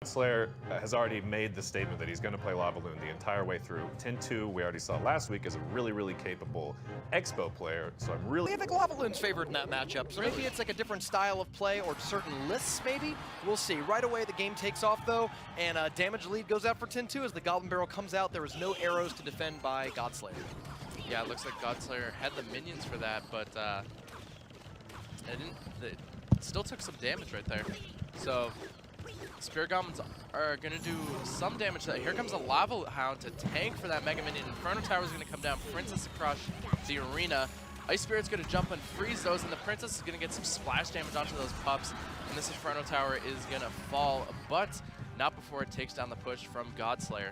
Slayer has already made the statement that he's going to play Lava Loon the entire way through. 10-2, we already saw last week, is a really, really capable Expo player, so I'm really... I think Lava Loon's favored in that matchup, so maybe it's like a different style of play or certain lists, maybe? We'll see. Right away, the game takes off, though, and damage lead goes out for 10-2 as the Goblin Barrel comes out. There was no arrows to defend by Godslayer. Yeah, it looks like Godslayer had the minions for that, but it still took some damage right there. So Spirit Goblins are going to do some damage. Here comes a Lava Hound to tank for that Mega Minion. Inferno Tower is going to come down. Princess across the arena. Ice Spirit's going to jump and freeze those, and the Princess is going to get some splash damage onto those pups. And this Inferno Tower is going to fall, but not before it takes down the push from Godslayer.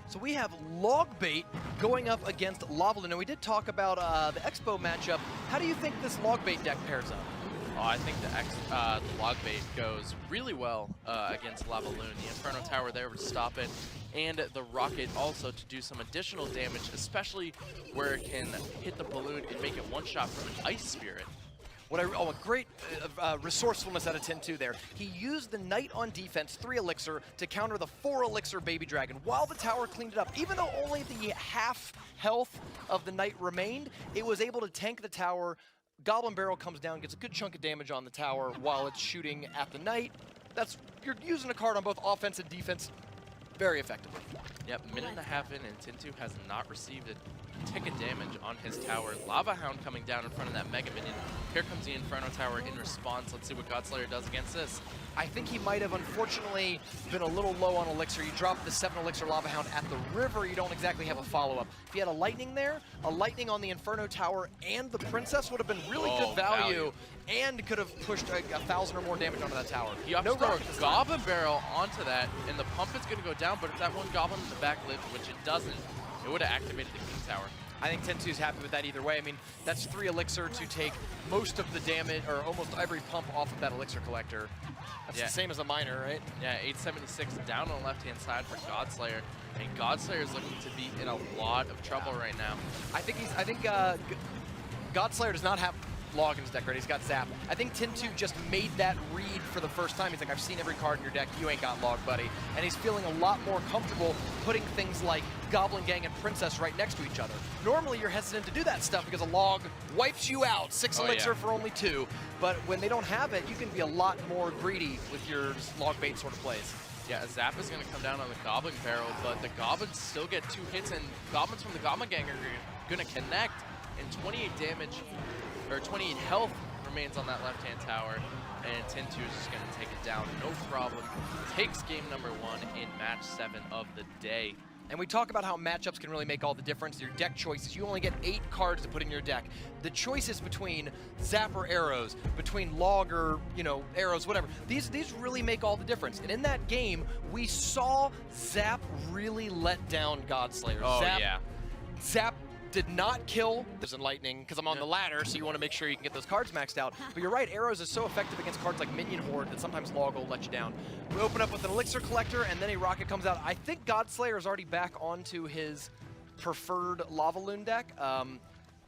So we have Logbait going up against Lava Loon. And we did talk about the Expo matchup. How do you think this Logbait deck pairs up? Oh, I think the Logbait goes really well against Lava Loon. The Inferno Tower there to stop it, and the Rocket also to do some additional damage, especially where it can hit the balloon and make it one-shot from an Ice Spirit. A great resourcefulness out of 10-2 there. He used the Knight on defense, 3 Elixir, to counter the 4 Elixir Baby Dragon while the tower cleaned it up. Even though only the half health of the Knight remained, it was able to tank the tower. Goblin Barrel comes down, gets a good chunk of damage on the tower while it's shooting at the Knight. You're using a card on both offense and defense very effectively. Yep, minute and a half in, and 10-2 has not received a tick of damage on his tower. Lava Hound coming down in front of that Mega Minion. Here comes the Inferno Tower in response. Let's see what Godslayer does against this. I think he might have, unfortunately, been a little low on Elixir. You drop the 7 Elixir Lava Hound at the river, you don't exactly have a follow-up. If he had a Lightning there, a Lightning on the Inferno Tower and the Princess would have been really good value and could have pushed 1,000 or more damage onto that tower. He opts to throw a Goblin Barrel onto that, and the pump is going to go down, but if that one Goblin in the back lived, which it doesn't, it would have activated the King Tower. I think 10-2 is happy with that either way. I mean, that's 3 Elixir to take most of the damage, or almost every pump off of that Elixir collector. That's the same as a miner, right? Yeah, 876 down on the left-hand side for Godslayer. And Godslayer is looking to be in a lot of trouble right now. I think Godslayer does not have Log in his deck, right? He's got Zap. I think 10-2 just made that read for the first time. He's like, I've seen every card in your deck, you ain't got Log, buddy. And he's feeling a lot more comfortable putting things like Goblin Gang and Princess right next to each other. Normally you're hesitant to do that stuff because a Log wipes you out, 6 Elixir for only 2. But when they don't have it, you can be a lot more greedy with your Logbait sort of plays. Yeah, Zap is going to come down on the Goblin Barrel, but the Goblins still get 2 hits, and Goblins from the Goblin Gang are going to connect, and 28 damage, or 28 health remains on that left-hand tower, and 10-2 is just going to take it down, no problem. Takes game number 1 in match 7 of the day. And we talk about how matchups can really make all the difference. Your deck choices, you only get 8 cards to put in your deck. The choices between Zap or arrows, between Log or, arrows, whatever, these really make all the difference. And in that game, we saw Zap really let down Godslayer. Oh, yeah. Zap did not kill and Lightning, because I'm on the ladder, so you want to make sure you can get those cards maxed out. But you're right, Arrows is so effective against cards like Minion Horde that sometimes Log will let you down. We open up with an Elixir Collector, and then a Rocket comes out. I think Godslayer is already back onto his preferred Lava Loon deck.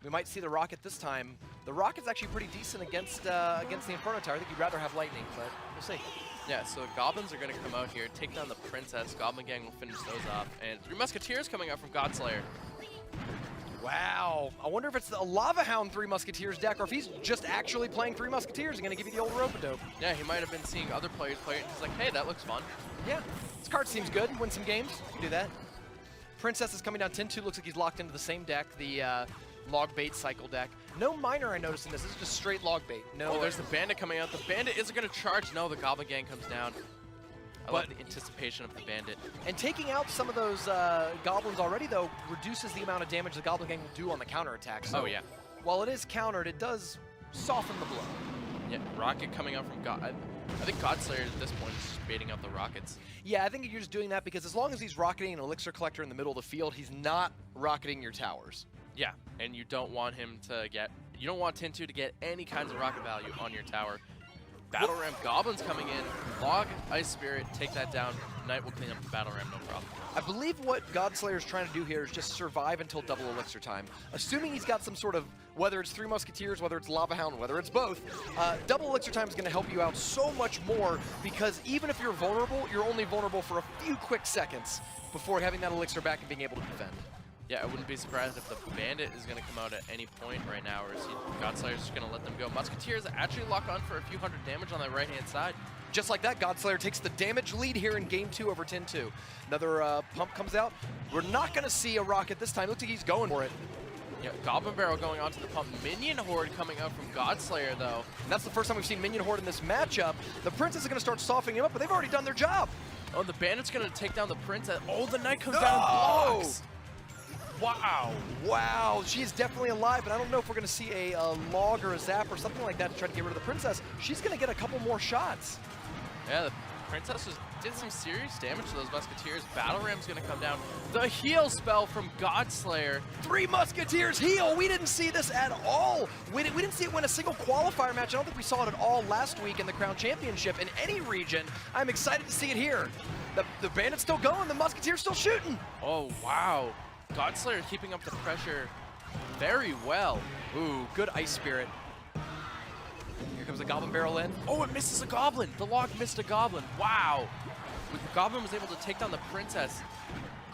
We might see the Rocket this time. The Rocket's actually pretty decent against the Inferno Tower. I think you'd rather have Lightning, but we'll see. Yeah, so Goblins are going to come out here, take down the Princess. Goblin Gang will finish those off. And 3 Musketeers coming out from Godslayer. Wow. I wonder if it's a Lava Hound 3 Musketeers deck, or if he's just actually playing 3 Musketeers and going to give you the old rope-a-dope. Yeah, he might have been seeing other players play it, and he's like, hey, that looks fun. Yeah, this card seems good. Win some games, you can do that. Princess is coming down 10-2, looks like he's locked into the same deck, the Logbait cycle deck. No miner I noticed in this is just straight Logbait. No. Oh, there's the Bandit coming out. The Bandit isn't going to charge. No, the Goblin Gang comes down. I love the anticipation of the Bandit. And taking out some of those Goblins already, though, reduces the amount of damage the Goblin Gang will do on the counterattack. So while it is countered, it does soften the blow. Yeah, Rocket coming out from God. I think Godslayer at this point is just baiting out the Rockets. Yeah, I think you're just doing that because as long as he's rocketing an Elixir Collector in the middle of the field, he's not rocketing your towers. Yeah, and you don't want him to get, you don't want 10-2 to get any kinds of rocket value on your tower. Battle Ram Goblins coming in. Log, Ice Spirit, take that down. Knight will clean up the Battle Ram, no problem. I believe what Godslayer's trying to do here is just survive until double elixir time. Assuming he's got some sort of, whether it's 3 Musketeers, whether it's Lava Hound, whether it's both, double elixir time is going to help you out so much more, because even if you're vulnerable, you're only vulnerable for a few quick seconds before having that elixir back and being able to defend. Yeah, I wouldn't be surprised if the Bandit is going to come out at any point right now, or is Godslayer's just going to let them go. Musketeers actually lock on for a few hundred damage on that right-hand side. Just like that, Godslayer takes the damage lead here in game 2 over 10-2. Another pump comes out. We're not going to see a rocket this time. Looks like he's going for it. Yeah, Goblin Barrel going onto the pump. Minion Horde coming out from Godslayer, though. And that's the first time we've seen Minion Horde in this matchup. The Princess is going to start softening him up, but they've already done their job. Oh, the Bandit's going to take down the Princess. Oh, the Knight comes down and blocks. Wow. Wow, she's definitely alive, but I don't know if we're going to see a log or a zap or something like that to try to get rid of the Princess. She's going to get a couple more shots. Yeah, the Princess did some serious damage to those Musketeers. Battle Ram's going to come down. The heal spell from Godslayer. 3 Musketeers heal. We didn't see this at all. We didn't see it win a single qualifier match. I don't think we saw it at all last week in the Crown Championship in any region. I'm excited to see it here. The Bandit's still going. The Musketeers still shooting. Oh, wow. Godslayer keeping up the pressure very well. Ooh, good Ice Spirit. Here comes the Goblin Barrel in. Oh, it misses a Goblin. The log missed a Goblin. Wow. The Goblin was able to take down the Princess.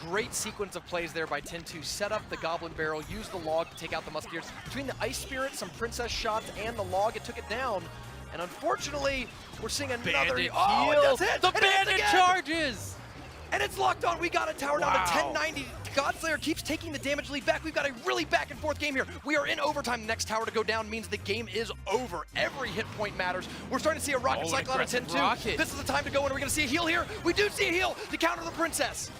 Great sequence of plays there by 10-2. Set up the Goblin Barrel, use the log to take out the Musketeers. Between the Ice Spirit, some Princess shots, and the log, it took it down. And unfortunately, we're seeing another... Bandit oh, it does hit! The And it hits Bandit again! charges! And it's locked on. We got a tower down to 1090. Godslayer keeps taking the damage lead back. We've got a really back and forth game here. We are in overtime. The next tower to go down means the game is over. Every hit point matters. We're starting to see a rocket cycle out of 10-2. This is the time to go, and we're going to see a heal here. We do see a heal to counter the Princess.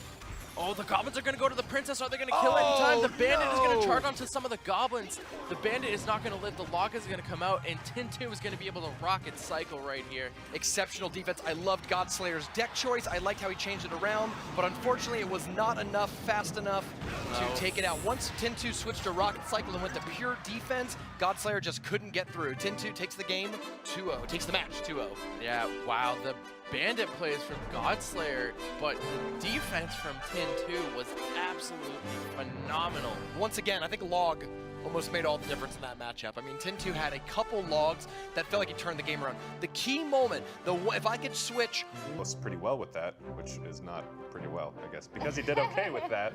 Oh, the Goblins are going to go to the Princess. Are they going to kill it in time? The Bandit is going to charge onto some of the Goblins. The Bandit is not going to live. The log is going to come out, and 10-2 is going to be able to rocket cycle right here. Exceptional defense. I loved Godslayer's deck choice. I liked how he changed it around, but unfortunately it was not enough, fast enough to take it out. Once 10-2 switched to rocket cycle and went to pure defense, Godslayer just couldn't get through. 10-2 takes the game 2-0, takes the match 2-0. Yeah, wow. The Bandit plays from Godslayer, but the defense from 10-2 was absolutely phenomenal. Once again, I think log almost made all the difference in that matchup. I mean, 10-2 had a couple logs that felt like he turned the game around. The key moment, if I could switch... Was pretty well with that, which is not pretty well, I guess. Because he did okay with that,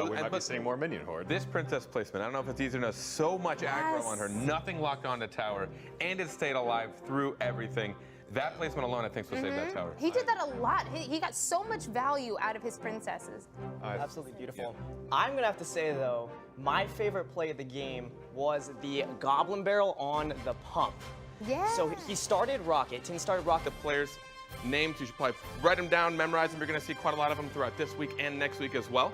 we might be seeing more Minion Horde. This Princess placement, I don't know if it's easier to so much aggro on her, nothing locked on the tower, and it stayed alive through everything. That placement alone, I think, will save that tower. He did that a lot. He got so much value out of his princesses. Absolutely beautiful. I'm going to have to say, though, my favorite play of the game was the Goblin Barrel on the pump. Yeah. So he started Rocket. Tim started Rocket. Players' names, you should probably write them down, memorize them. You're going to see quite a lot of them throughout this week and next week as well.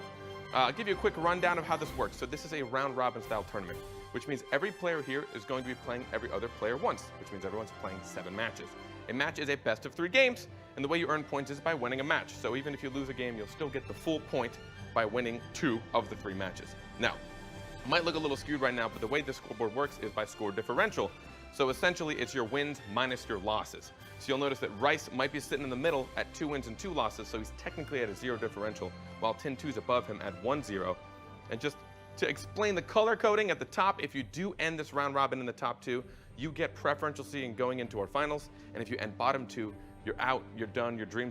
I'll give you a quick rundown of how this works. So this is a round-robin style tournament, which means every player here is going to be playing every other player once, which means everyone's playing 7 matches. A match is a best of 3 games, and the way you earn points is by winning a match. So even if you lose a game, you'll still get the full point by winning 2 of the 3 matches. Now, it might look a little skewed right now, but the way this scoreboard works is by score differential. So essentially, it's your wins minus your losses. So you'll notice that Rice might be sitting in the middle at 2 wins and 2 losses, so he's technically at a 0 differential, while 10-2's above him at 1-0. And just to explain the color coding at the top, if you do end this round robin in the top 2, you get preferential seeding going into our finals. And if you end bottom 2, you're out, you're done, your dreams